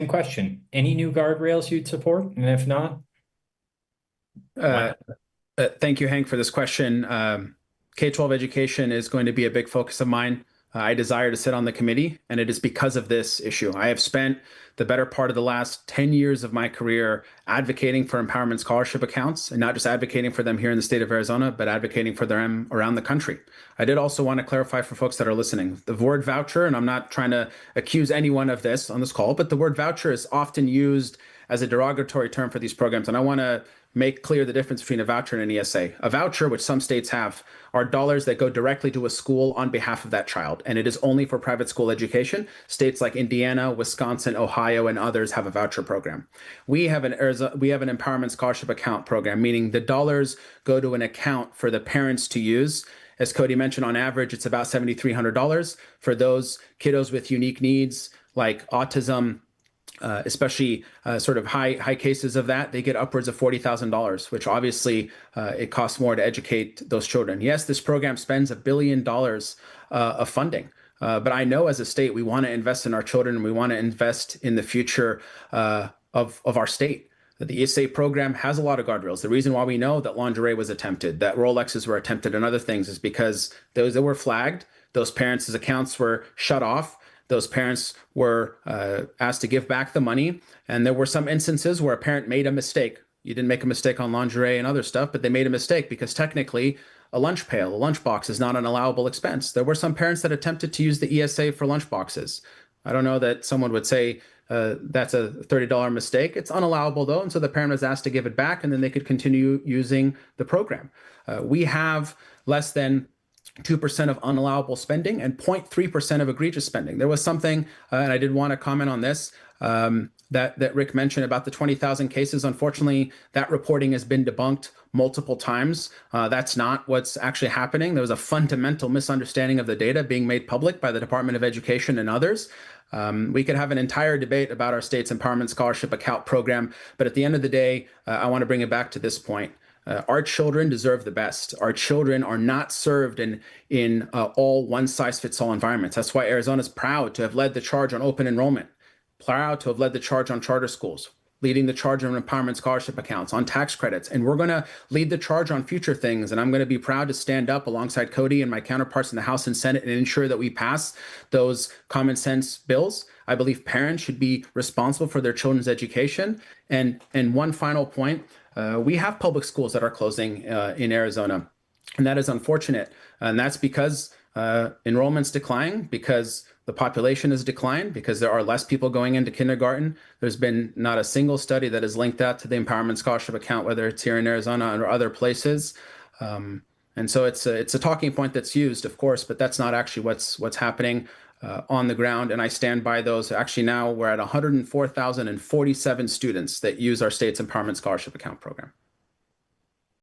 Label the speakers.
Speaker 1: question. Any new guardrails you'd support? And if not,
Speaker 2: Uh, Thank you, Hank, for this question. K-12 education is going to be a big focus of mine. I desire to sit on the committee, and it is because of this issue. I have spent the better part of the last 10 years of my career advocating for empowerment scholarship accounts, and not just advocating for them here in the state of Arizona, but advocating for them around the country. I did also want to clarify for folks that are listening, the word voucher, and I'm not trying to accuse anyone of this on this call, but the word voucher is often used as a derogatory term for these programs, and I want to make clear the difference between a voucher and an ESA. A voucher, which some states have, are dollars that go directly to a school on behalf of that child, and it is only for private school education. States like Indiana, Wisconsin, Ohio, and others have a voucher program. We have an empowerment scholarship account program, meaning the dollars go to an account for the parents to use. As Cody mentioned, on average, it's about $7,300 for those kiddos with unique needs like autism, especially sort of high cases of that. They get upwards of $40,000, which obviously it costs more to educate those children. Yes, this program spends $1 billion of funding. But I know as a state, we want to invest in our children, and we want to invest in the future of our state. The ESA program has a lot of guardrails. The reason why we know that lingerie was attempted, that Rolexes were attempted, and other things is because those that were flagged, those parents' accounts were shut off. Those parents were asked to give back the money. And there were some instances where a parent made a mistake. You didn't make a mistake on lingerie and other stuff, but they made a mistake because technically a lunch pail, a lunchbox is not an allowable expense. There were some parents that attempted to use the ESA for lunchboxes. I don't know that someone would say that's a $30 mistake. It's unallowable though. And so the parent was asked to give it back, and then they could continue using the program. We have less than 2% of unallowable spending and 0.3% of egregious spending. There was something, and I did want to comment on this, that Rick mentioned about the 20,000 cases. Unfortunately, that reporting has been debunked multiple times. That's not what's actually happening. There was a fundamental misunderstanding of the data being made public by the Department of Education and others. We could have an entire debate about our state's empowerment scholarship account program, but at the end of the day, I want to bring it back to this point. Our children deserve the best. Our children are not served in all one-size-fits-all environments. That's why Arizona is proud to have led the charge on open enrollment, proud to have led the charge on charter schools, leading the charge on empowerment scholarship accounts, on tax credits. And we're going to lead the charge on future things. And I'm going to be proud to stand up alongside Cody and my counterparts in the House and Senate and ensure that we pass those common sense bills. I believe parents should be responsible for their children's education. And one final point, we have public schools that are closing in Arizona, and that is unfortunate. And that's because enrollment's declining, because the population has declined, because there are less people going into kindergarten. There's been not a single study that has linked that to the empowerment scholarship account, whether it's here in Arizona or other places. And so it's a talking point that's used, of course, but that's not actually what's happening on the ground. And I stand by those. Actually, now we're at 104,047 students that use our state's empowerment scholarship account program.